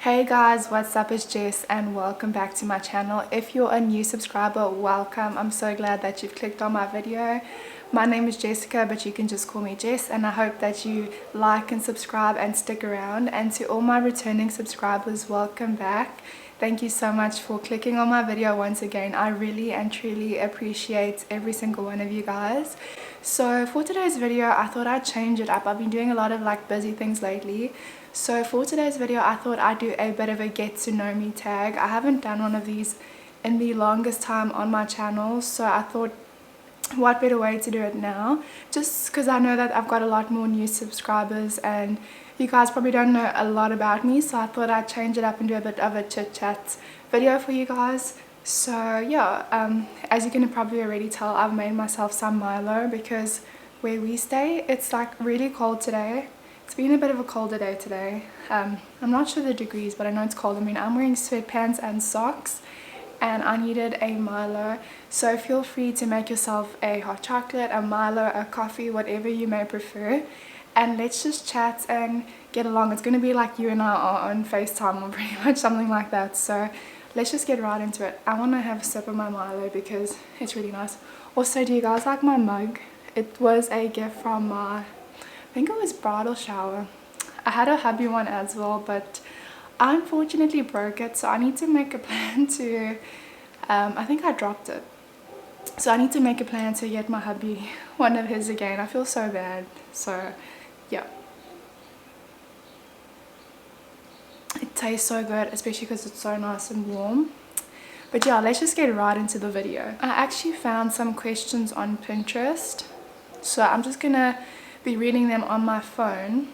Hey guys, what's up? It's Jess and welcome back to my channel. If you're a new subscriber, welcome. I'm so glad that you've clicked on my video. My name is Jessica, but you can just call me Jess, and I hope that you like and subscribe and stick around. And to all my returning subscribers, welcome back. Thank you so much for clicking on my video once again. I really and truly appreciate every single one of you guys. So for today's video, I thought I'd change it up. I've been doing a lot of busy things lately. So for today's video, I thought I'd do a bit of a get to know me tag. I haven't done one of these in the longest time on my channel, so I thought what better way to do it now, just because I know that I've got a lot more new subscribers and you guys probably don't know a lot about me, so I thought I'd change it up and do a bit of a chit chat video for you guys. So yeah, as you can probably already tell, I've made myself some Milo because where we stay it's really cold today. It's been a bit of a colder day today. I'm not sure the degrees, but I know it's cold. I mean, I'm wearing sweatpants and socks and I needed a Milo, so feel free to make yourself a hot chocolate, a Milo, a coffee, whatever you may prefer, and let's just chat and get along. It's going to be like you and I are on FaceTime or pretty much something like that, so let's just get right into it. I want to have a sip of my Milo because it's really nice. Also, do you guys like my mug? It was a gift from my, I think it was bridal shower. I had a hubby one as well, but I unfortunately broke it, so I need to make a plan to I think I dropped it, so I need to make a plan to get my hubby one of his again. I feel so bad. So yeah, it tastes so good, especially because it's so nice and warm. But yeah, let's just get right into the video. I actually found some questions on Pinterest, so I'm just gonna be reading them on my phone.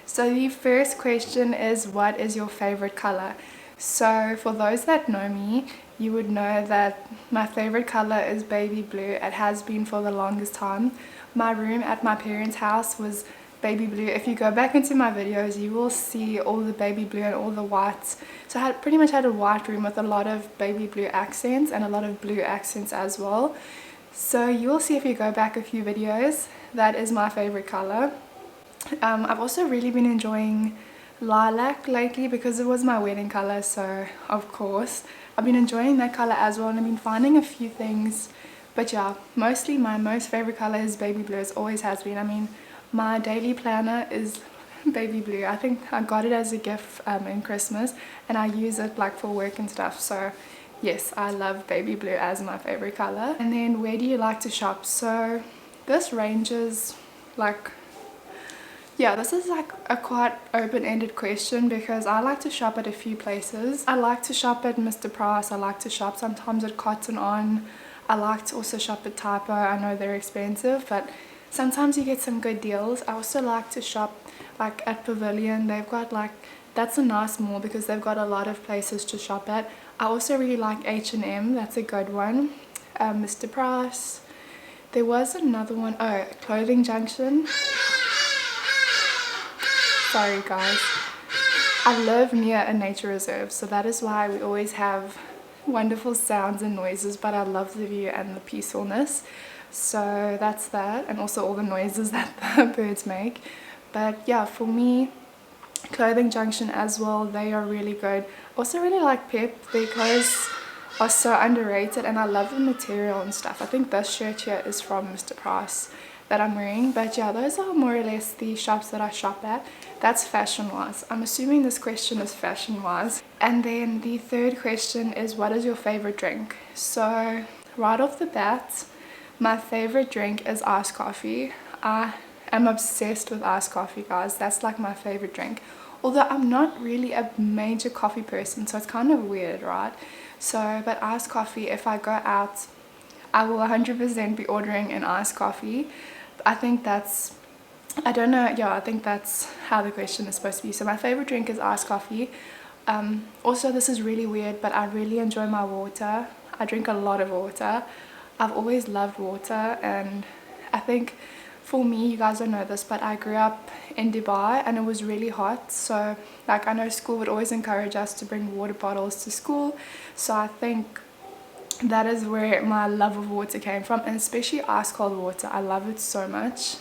So the first question is, what is your favorite color? So for those that know me, you would know that my favorite color is baby blue. It has been for the longest time. My room at my parents' house was baby blue. If you go back into my videos, you will see all the baby blue and all the whites. So I pretty much had a white room with a lot of baby blue accents and a lot of blue accents as well. So you'll see if you go back a few videos, that is my favorite color. I've also really been enjoying lilac lately because it was my wedding color, so of course I've been enjoying that color as well, and I've been finding a few things. But yeah, mostly my most favorite color is baby blue. It always has been. I mean, my daily planner is baby blue. I think I got it as a gift in Christmas, and I use it for work and stuff. So yes, I love baby blue as my favorite color. And then where do you like to shop? So this ranges yeah, this is a quite open-ended question because I like to shop at a few places. I like to shop at Mr. Price. I like to shop sometimes at Cotton On. I like to also shop at Typo. I know they're expensive, but sometimes you get some good deals. I also like to shop at Pavilion. They've got that's a nice mall because they've got a lot of places to shop at. I also really like H&M. That's a good one. Mr. Price. There was another one. Oh, Clothing Junction. Sorry guys, I live near a nature reserve, so that is why we always have wonderful sounds and noises, but I love the view and the peacefulness. So that's that, and also all the noises that the birds make. But yeah, for me, Clothing Junction as well, they are really good. Also really like Pep. Their clothes are so underrated and I love the material and stuff. I think this shirt here is from Mr. Price that I'm wearing. But yeah, those are more or less the shops that I shop at. That's fashion wise. I'm assuming this question is fashion wise. And then the third question is, what is your favorite drink? So right off the bat, my favorite drink is iced coffee. I am obsessed with iced coffee, guys. That's my favorite drink. Although I'm not really a major coffee person, so it's kind of weird, right? So but iced coffee, if I go out, I will 100% be ordering an iced coffee. I think that's, I don't know, yeah, I think that's how the question is supposed to be. So my favorite drink is iced coffee. Also, this is really weird, but I really enjoy my water. I drink a lot of water. I've always loved water, and I think for me, you guys don't know this, but I grew up in Dubai and it was really hot. So I know school would always encourage us to bring water bottles to school. So I think that is where my love of water came from, and especially ice cold water. I love it so much.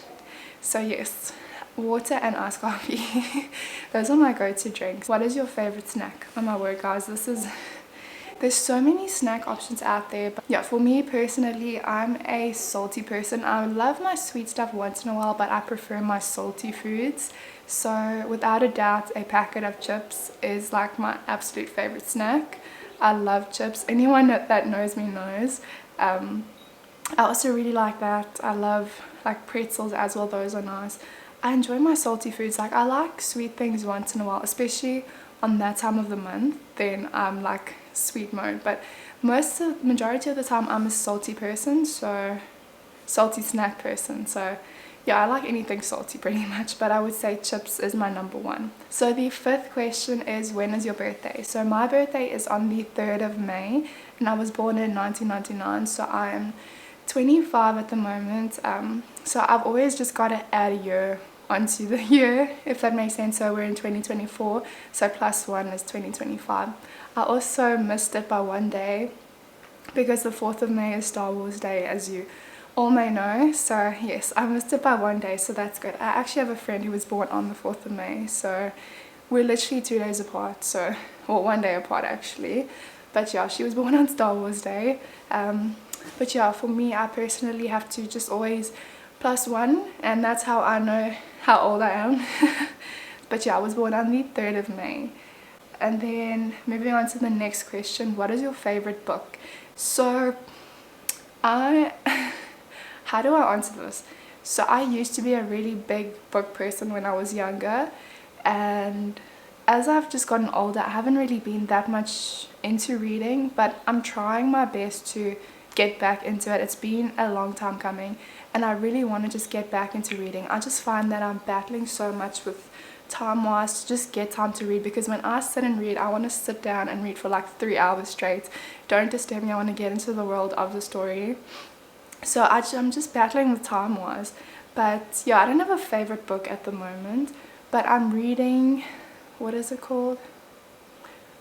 So yes, water and iced coffee. Those are my go-to drinks. What is your favorite snack? Oh my word, guys, there's so many snack options out there, but yeah, for me personally, I'm a salty person. I love my sweet stuff once in a while, but I prefer my salty foods. So without a doubt, a packet of chips is like my absolute favorite snack. I love chips. Anyone that knows me knows. I also really like that. I love like pretzels as well. Those are nice. I enjoy my salty foods. Like I like sweet things once in a while, especially on that time of the month. Then I'm like sweet mode, but majority of the time I'm a salty person, so salty snack person. So yeah, I like anything salty pretty much, but I would say chips is my number one. So the fifth question is, when is your birthday? So my birthday is on the 3rd of May, and I was born in 1999, so I am 25 at the moment. So I've always just got to add a year onto the year, if that makes sense. So we're in 2024, so plus 1 is 2025. I also missed it by one day because the 4th of May is Star Wars Day, as you all may know. So yes, I missed it by one day, so that's good. I actually have a friend who was born on the 4th of May, so we're literally 2 days apart, so, or 1 day apart actually. But yeah, she was born on Star Wars Day. But yeah, for me, I personally have to just always plus 1, and that's how I know how old I am. But yeah, I was born on the 3rd of May. And then moving on to the next question, what is your favorite book? So how do I answer this? So I used to be a really big book person when I was younger, and as I've just gotten older, I haven't really been that much into reading, but I'm trying my best to get back into it. It's been a long time coming, and I really want to just get back into reading. I just find that I'm battling so much with time-wise to just get time to read, because when I sit and read, I want to sit down and read for like 3 hours straight. Don't disturb me, I want to get into the world of the story. So I'm just battling with time-wise. But yeah, I don't have a favorite book at the moment, but I'm reading, what is it called?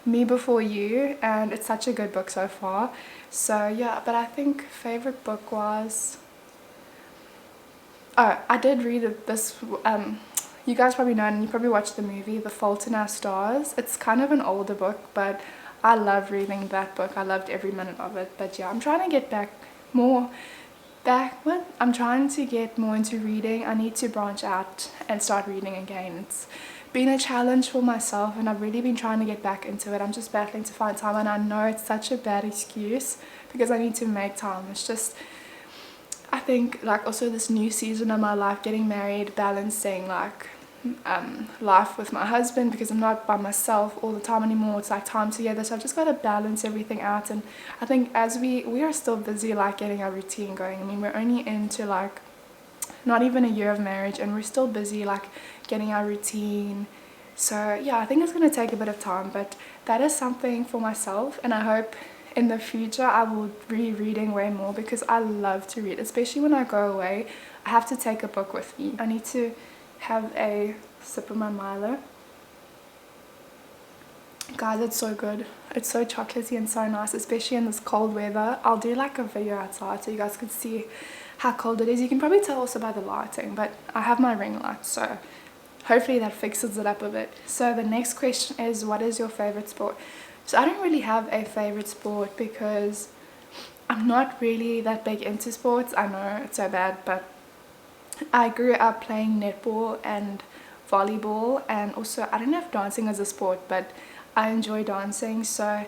Me Before You, and it's such a good book so far. So yeah, but I think favorite book was, oh, I did read this, you guys probably know, and you probably watched the movie, The Fault in Our Stars. It's kind of an older book, but I love reading that book. I loved every minute of it. But yeah, I'm trying to get I'm trying to get more into reading. I need to branch out and start reading again. It's been a challenge for myself, and I've really been trying to get back into it. I'm just battling to find time, and I know it's such a bad excuse because I need to make time. It's just, I think, like, also this new season of my life, getting married, balancing like life with my husband, because I'm not by myself all the time anymore. It's like time together, so I've just got to balance everything out. And I think as we are still busy like getting our routine going. I mean, we're only into like not even a year of marriage, and we're still busy like getting our routine. So yeah, I think it's going to take a bit of time, but that is something for myself, and I hope in the future I will be reading way more, because I love to read, especially when I go away. I have to take a book with me. I need to have a sip of my Milo. Guys, it's so good. It's so chocolatey and so nice, especially in this cold weather. I'll do like a video outside so you guys can see how cold it is. You can probably tell also by the lighting, but I have my ring light, so hopefully that fixes it up a bit. So the next question is, what is your favorite sport? So I don't really have a favorite sport because I'm not really that big into sports. I know it's so bad, but I grew up playing netball and volleyball, and also I don't know if dancing is a sport, but I enjoy dancing. So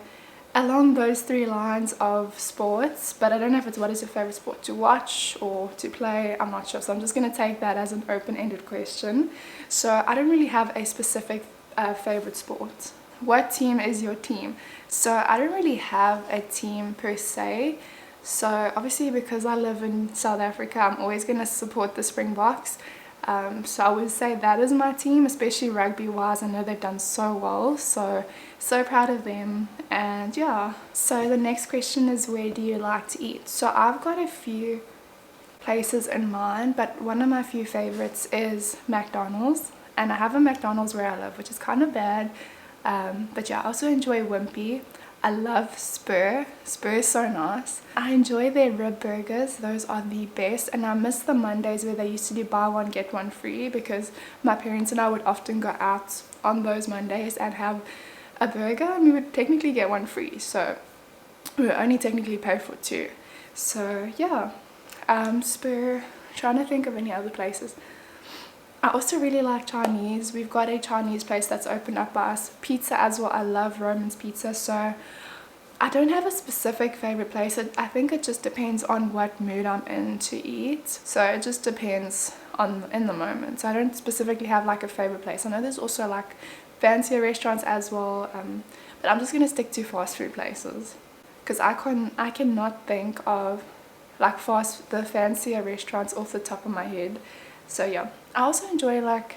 along those 3 lines of sports, but I don't know if it's what is your favorite sport to watch or to play. I'm not sure, so I'm just going to take that as an open-ended question. So I don't really have a specific favorite sport. What team is your team? So I don't really have a team per se. So obviously, because I live in South Africa, I'm always going to support the Springboks. So I would say that is my team, especially rugby wise. I know they've done so well, so proud of them. And yeah, so the next question is, where do you like to eat? So I've got a few places in mind, but one of my few favorites is McDonald's, and I have a McDonald's where I live, which is kind of bad. But yeah, I also enjoy Wimpy. I love Spur. Spur is so nice. I enjoy their rib burgers. Those are the best. And I miss the Mondays where they used to do buy one get one free, because my parents and I would often go out on those Mondays and have a burger, and we would technically get one free. So we would only technically pay for two. So yeah, Spur. Trying to think of any other places. I also really like Chinese. We've got a Chinese place that's opened up by us. Pizza as well. I love Roman's pizza. So I don't have a specific favorite place. I think it just depends on what mood I'm in to eat. So it just depends on in the moment. So I don't specifically have like a favorite place. I know there's also like fancier restaurants as well. But I'm just going to stick to fast food places, because I cannot think of like the fancier restaurants off the top of my head. So yeah, I also enjoy like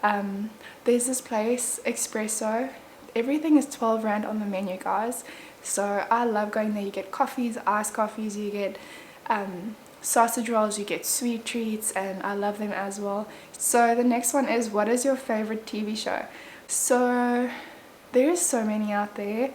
there's this place, Espresso. Everything is 12 rand on the menu, guys. So I love going there. You get coffees, iced coffees, you get sausage rolls, you get sweet treats, and I love them as well. So the next one is, what is your favorite TV show? So there's so many out there.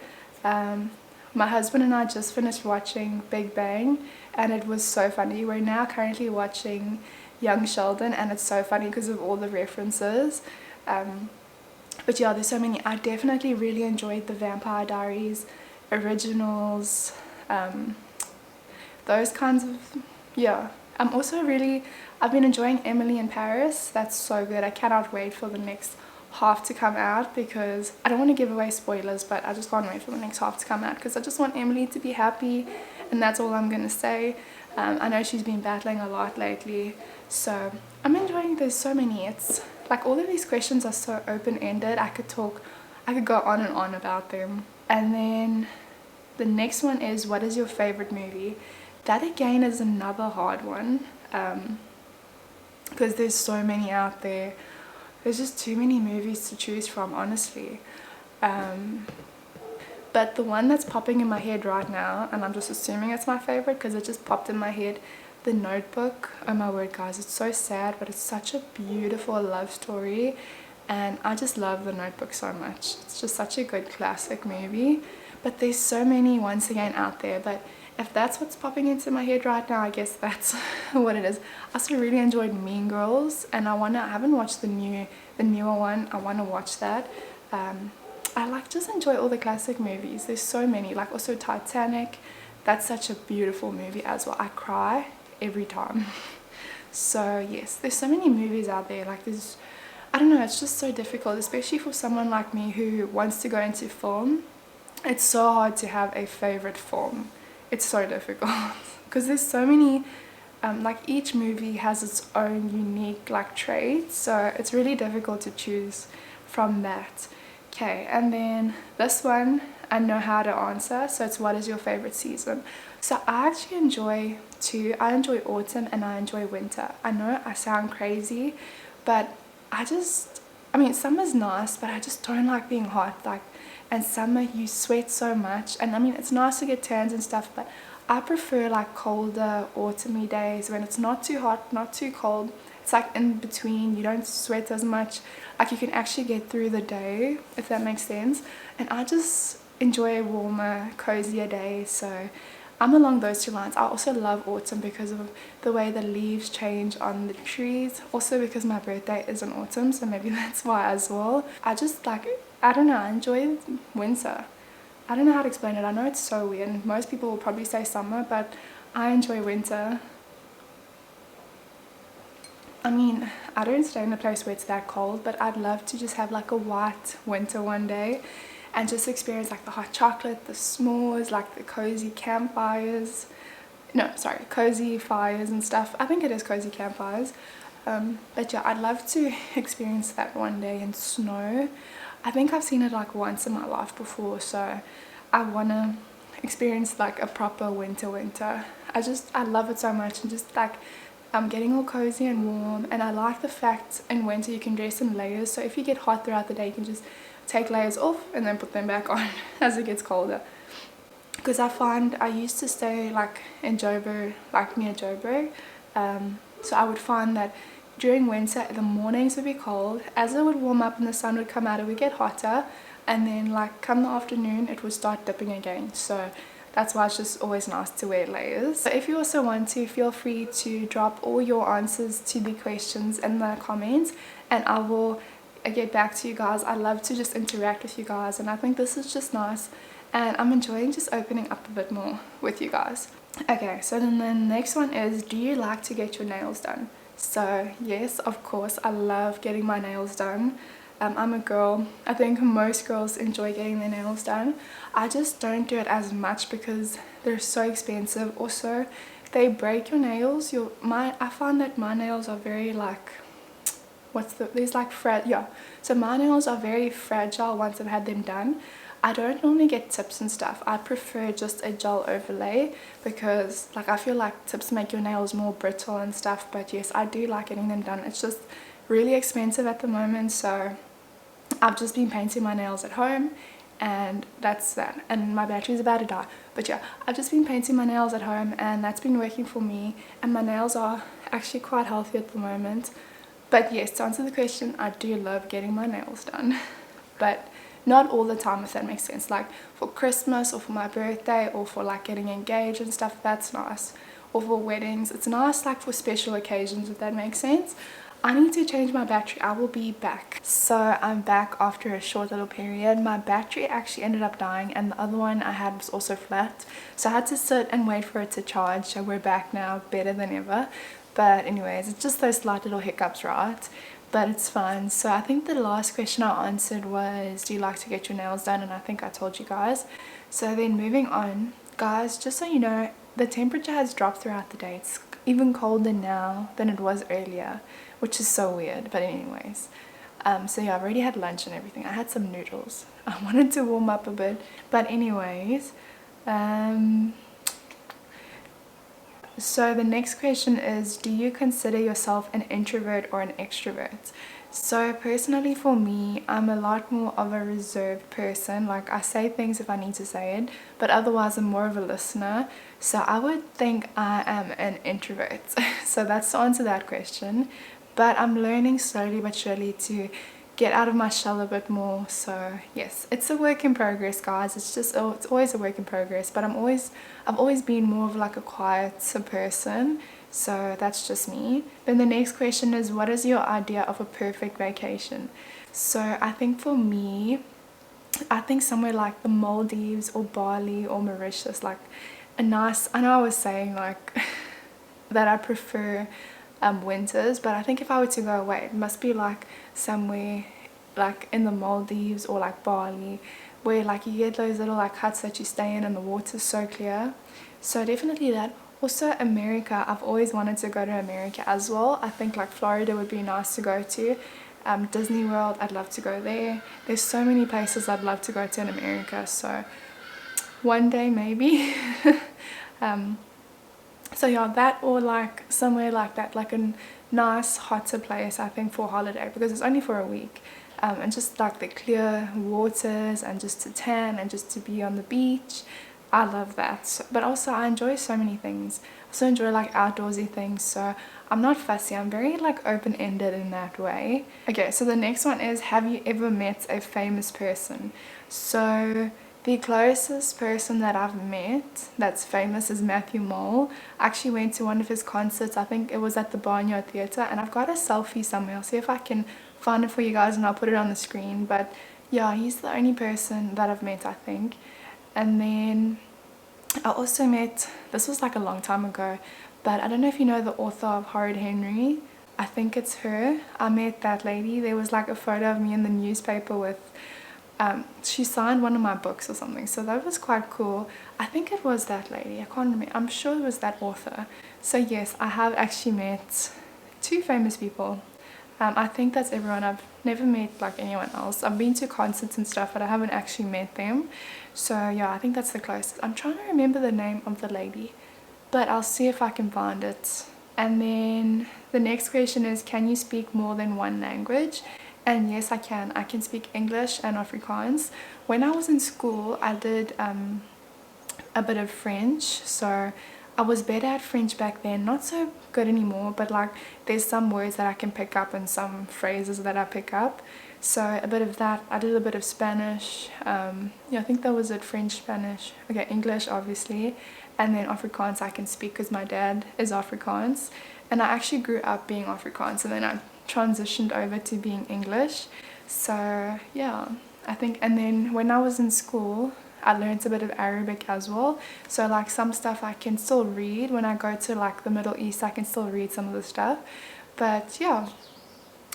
My husband and I just finished watching Big Bang, and it was so funny. We're now currently watching Young Sheldon, and it's so funny because of all the references. But yeah, there's so many. I definitely really enjoyed the Vampire Diaries, Originals, those kinds of, yeah. I've been enjoying Emily in Paris. That's so good. I cannot wait for the next half to come out, because I don't want to give away spoilers, but I just can't wait for the next half to come out, because I just want Emily to be happy, and that's all I'm gonna say. I know she's been battling a lot lately, so I'm enjoying. There's so many. It's like all of these questions are so open-ended. I could go on and on about them. And then the next one is, what is your favorite movie? That again is another hard one, because there's so many out there. There's just too many movies to choose from, honestly. But the one that's popping in my head right now, and I'm just assuming it's my favorite because it just popped in my head, The Notebook. Oh my word, guys, it's so sad, but it's such a beautiful love story, and I just love The Notebook so much. It's just such a good classic movie. But there's so many once again out there, but if that's what's popping into my head right now, I guess that's what it is. I also really enjoyed Mean Girls, and I haven't watched the newer one. I want to watch that. I just enjoy all the classic movies. There's so many, like also Titanic. That's such a beautiful movie as well. I cry every time. So yes, there's so many movies out there. Like I don't know, it's just so difficult, especially for someone like me who wants to go into film. It's so hard to have a favorite film. It's so difficult because there's so many, like each movie has its own unique like traits, so it's really difficult to choose from that. Okay, and then this one I know how to answer, so it's, what is your favorite season? So I actually enjoy two. I enjoy autumn and I enjoy winter. I know I sound crazy, but I mean summer's nice, but I just don't like being hot. Like, and summer you sweat so much, and I mean it's nice to get tans and stuff, but I prefer like colder autumny days when it's not too hot, not too cold. It's like in between, you don't sweat as much, like you can actually get through the day, if that makes sense. And I just enjoy warmer, cozier days, so I'm along those two lines. I also love autumn because of the way the leaves change on the trees, also because my birthday is in autumn, so maybe that's why as well. I just like, I don't know, I enjoy winter. I don't know how to explain it. I know it's so weird. Most people will probably say summer, but I enjoy winter. I mean, I don't stay in a place where it's that cold, but I'd love to just have like a white winter one day and just experience like the hot chocolate, the s'mores, like the cozy campfires. No, sorry, cozy fires and stuff. I think it is cozy campfires. But yeah, I'd love to experience that one day in snow. I think I've seen it like once in my life before, so I want to experience like a proper winter. I love it so much, and just like I'm getting all cozy and warm, and I like the fact in winter you can dress in layers, so if you get hot throughout the day you can just take layers off and then put them back on as it gets colder. Because I find I used to stay like in Joburg, like near Joburg, so I would find that during winter the mornings would be cold. As it would warm up and the sun would come out, it would get hotter, and then like come the afternoon it will start dipping again. So that's why it's just always nice to wear layers. So if you also want to, feel free to drop all your answers to the questions in the comments and I will get back to you guys. I love to just interact with you guys and I think this is just nice and I'm enjoying just opening up a bit more with you guys. Okay, so then the next one is, do you like to get your nails done? So yes, of course, I love getting my nails done. I'm a girl. I think most girls enjoy getting their nails done. I just don't do it as much because they're so expensive. Also, they break your nails. I find that my nails are very like, so my nails are very fragile once I've had them done. I don't normally get tips and stuff. I prefer just a gel overlay because like I feel like tips make your nails more brittle and stuff. But yes, I do like getting them done. It's just really expensive at the moment, so I've just been painting my nails at home and that's that. And my battery's about to die. But yeah, I've just been painting my nails at home and that's been working for me. And my nails are actually quite healthy at the moment. But yes, to answer the question, I do love getting my nails done. But not all the time, if that makes sense. Like for Christmas or for my birthday or for like getting engaged and stuff, that's nice. Or for weddings, it's nice like for special occasions, if that makes sense. I need to change my battery. I will be back. So I'm back after a short little period. My battery actually ended up dying and the other one I had was also flat. So I had to sit and wait for it to charge. So we're back now, better than ever. But anyways, it's just those slight little hiccups, right? But it's fine. So I think the last question I answered was, do you like to get your nails done? And I think I told you guys. So then moving on, guys, just so you know, the temperature has dropped throughout the day. It's even colder now than it was earlier, which is so weird. But anyways, so yeah, I've already had lunch and everything. I had some noodles. I wanted to warm up a bit. But anyways, so the next question is, do you consider yourself an introvert or an extrovert? So personally for me, I'm a lot more of a reserved person. Like I say things if I need to say it, but otherwise I'm more of a listener. So I would think I am an introvert. So that's to answer that question. But I'm learning slowly but surely to get out of my shell a bit more. So yes, it's a work in progress, guys. It's always a work in progress, but I've always been more of like a quieter person. So that's just me. Then the next question is, what is your idea of a perfect vacation? So I think for me, I think somewhere like the Maldives or Bali or Mauritius, like a nice, I know I was saying like that I prefer winters, but I think if I were to go away, it must be like somewhere like in the Maldives or like Bali, where like you get those little like huts that you stay in and the water's so clear. So definitely that. Also America, I've always wanted to go to America as well. I think like Florida would be nice to go to. Disney World, I'd love to go there. There's so many places I'd love to go to in America, so one day maybe. So yeah, that or like somewhere like that, like a nice hotter place I think for holiday, because it's only for a week. And just like the clear waters and just to tan and just to be on the beach. I love that. But also I enjoy so many things. I also enjoy like outdoorsy things, so I'm not fussy. I'm very like open-ended in that way. Okay, so the next one is, have you ever met a famous person? So the closest person that I've met that's famous is Matthew Mole. I actually went to one of his concerts. I think it was at the Barnyard Theatre, and I've got a selfie somewhere. I'll see if I can find it for you guys and I'll put it on the screen. But yeah, he's the only person that I've met, I think. And then I also met, this was like a long time ago, but I don't know if you know the author of Horrid Henry. I think it's her. I met that lady. There was like a photo of me in the newspaper with, she signed one of my books or something, so that was quite cool. I think it was that lady. I can't remember. I'm sure it was that author. So yes, I have actually met two famous people. I think that's everyone. I've never met like anyone else. I've been to concerts and stuff, but I haven't actually met them. So yeah, I think that's the closest. I'm trying to remember the name of the lady, but I'll see if I can find it. And then the next question is, can you speak more than one language? And yes, I can. I can speak English and Afrikaans. When I was in school, I did a bit of French, so I was better at French back then, not so good anymore, but like there's some words that I can pick up and some phrases that I pick up. So a bit of that. I did a bit of Spanish. Yeah, I think that was it. French, Spanish, okay, English obviously, and then Afrikaans I can speak because my dad is Afrikaans, and I actually grew up being Afrikaans and then I transitioned over to being English. So yeah, I think, and then when I was in school I learned a bit of Arabic as well, so like some stuff I can still read. When I go to like the Middle East I can still read some of the stuff, but yeah,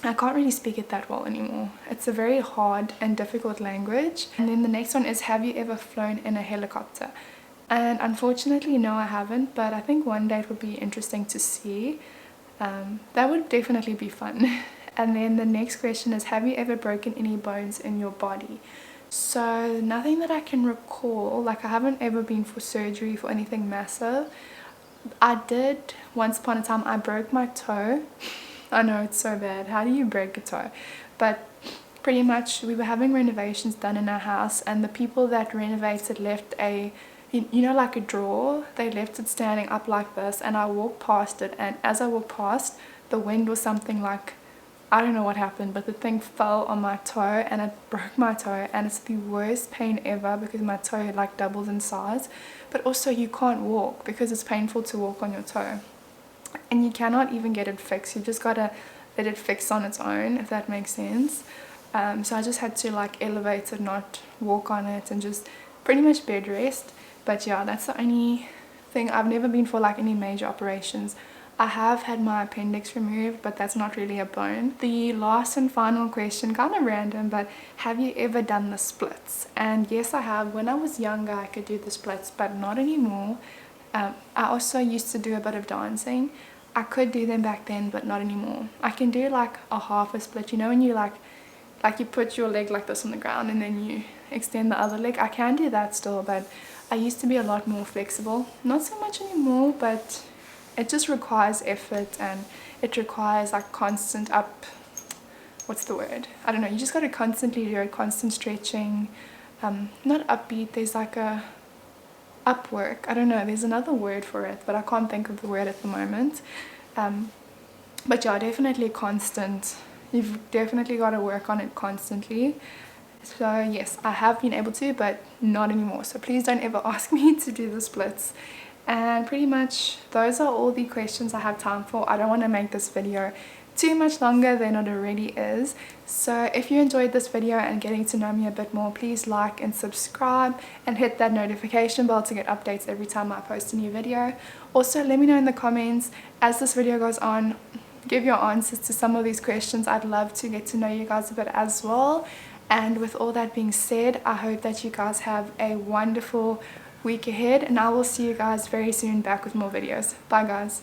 I can't really speak it that well anymore. It's a very hard and difficult language. And then the next one is, have you ever flown in a helicopter? And unfortunately no, I haven't, but I think one day it would be interesting to see. That would definitely be fun. And then the next question is, have you ever broken any bones in your body? So nothing that I can recall. Like I haven't ever been for surgery for anything massive. I did once upon a time. I broke my toe. I know, it's so bad. How do you break a toe? But pretty much we were having renovations done in our house, and the people that renovated left a, you know, like a drawer. They left it standing up like this, and I walked past it, and as I walked past, the wind was something like, I don't know what happened, but the thing fell on my toe and it broke my toe, and it's the worst pain ever because my toe like doubles in size. But also you can't walk because it's painful to walk on your toe, and you cannot even get it fixed. You just gotta let it fix on its own, if that makes sense. So I just had to like elevate it, not walk on it, and just pretty much bed rest. But yeah, that's the only thing. I've never been for like any major operations. I have had my appendix removed, but that's not really a bone. The last and final question, kind of random, but have you ever done the splits? And yes, I have. When I was younger I could do the splits, but not anymore. I also used to do a bit of dancing. I could do them back then, but not anymore. I can do like a half a split, you know, when you like you put your leg like this on the ground and then you extend the other leg. I can do that still, but I used to be a lot more flexible. Not so much anymore, but it just requires effort, and it requires like constant what's the word? I don't know, you just got to constantly do it, constant stretching. Not upbeat, there's like a upwork. I don't know, there's another word for it, but I can't think of the word at the moment. But yeah, definitely constant. You've definitely got to work on it constantly. So yes, I have been able to, but not anymore. So please don't ever ask me to do the splits. And pretty much those are all the questions I have time for. I don't want to make this video too much longer than it already is. So if you enjoyed this video and getting to know me a bit more, please like and subscribe and hit that notification bell to get updates every time I post a new video. Also, let me know in the comments as this video goes on, give your answers to some of these questions. I'd love to get to know you guys a bit as well. And with all that being said, I hope that you guys have a wonderful week ahead, and I will see you guys very soon back with more videos. Bye guys.